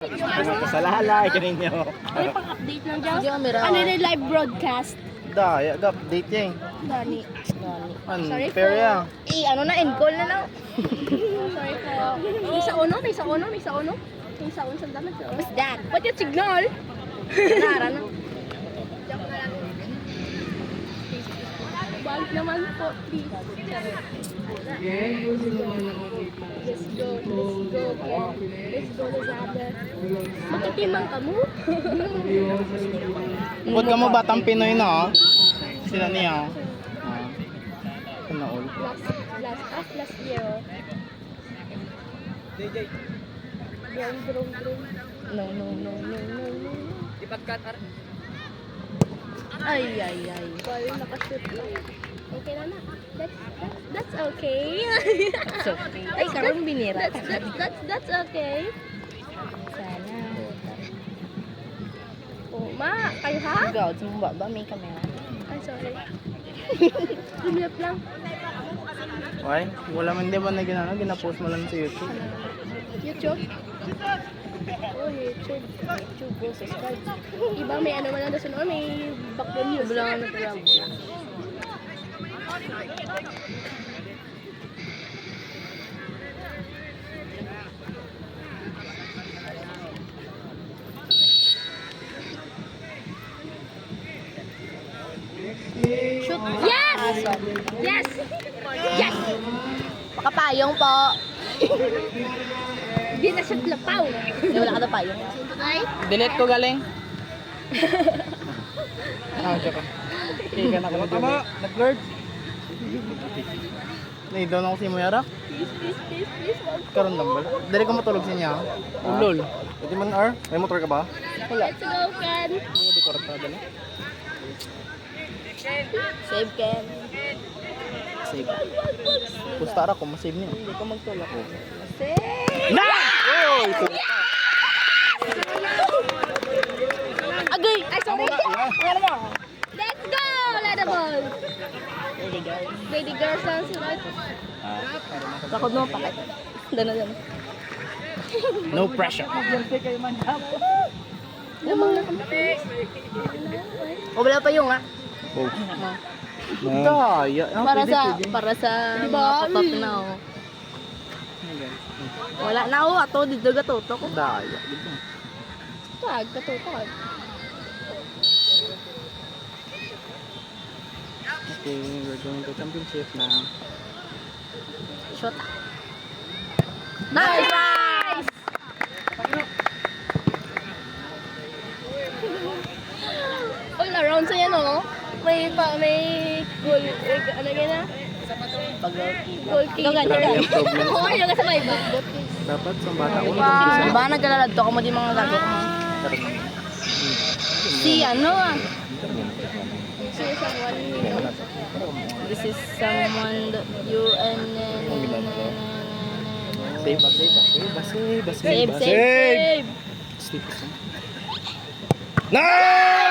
Basta sa lalay kaninyo. Ano pang update lang dyan? Camera. Ano yung live broadcast? Da, update yan. Dani. Sorry Fair po. yan. Ano na, end call na lang. Sorry po. May sa uno? May sa uno? May sa uno? May sa uno sa damat. What's that? Ba't yung signal? Nara na. Wag naman po, please. Let's go, Lazada. Magkatimang ka mo? Bukod ka mo batang Pinoy na oh. Sila niya oh. Ano all? Last year, oh. Drone. No. Ay. Sorry, nakashoot lang. Okay na na. That's okay. So, ay, karoon binira. That's okay. Sana. Oh, ma, kayo ha? Ikaw, sumba ba? May camera. Ay, sorry. Lumilap lang. Okay? Wala man di ba na ginapost mo lang sa YouTube? YouTube? Oh, YouTube. YouTube, bro, subscribe. Iba may ano man na sunod, may background news. Bulangan na pala. Shoot. Yes! Yes! Yes! Makapayong po. Di na shoot lapaw. Wala ka na payong. Ay? Delete ko galing. Joke. Kaya na ko na nag-lord. Naidaw na ko si Muyara. Please. Karon lang ba? Dali ka matulog sa niya. Ulol. Pwede man R? May motor ka ba? Let's go, friend. Hindi ko di ko rata dali. Save Ken. Save. Pusta ra ko, masave niyo. Hindi ko magtulak. Save! Na! Oh! Agay! Ay, sorry. Ano mo? Let's go! Let the ball. Baby girl sounds right. Takot mo pakit. Dana. No pressure. Lamang na kami. O wala pa yung Oh. Daya. Para sa Diba? pop na oh. Wala na oh, ato dito gatutok. Daya. Katutag. Okay, we're going to championship now. Shot. Nice! All around sa yan, oh. May goal, ano yun na? Goal key. Ito ganyan. Oo, yung kasabay ba? Dapat sa bata ko Di ba nagkalalagto ka mo di mga gago mo? Si ano ah. This is someone that you and Save. Save. Nice!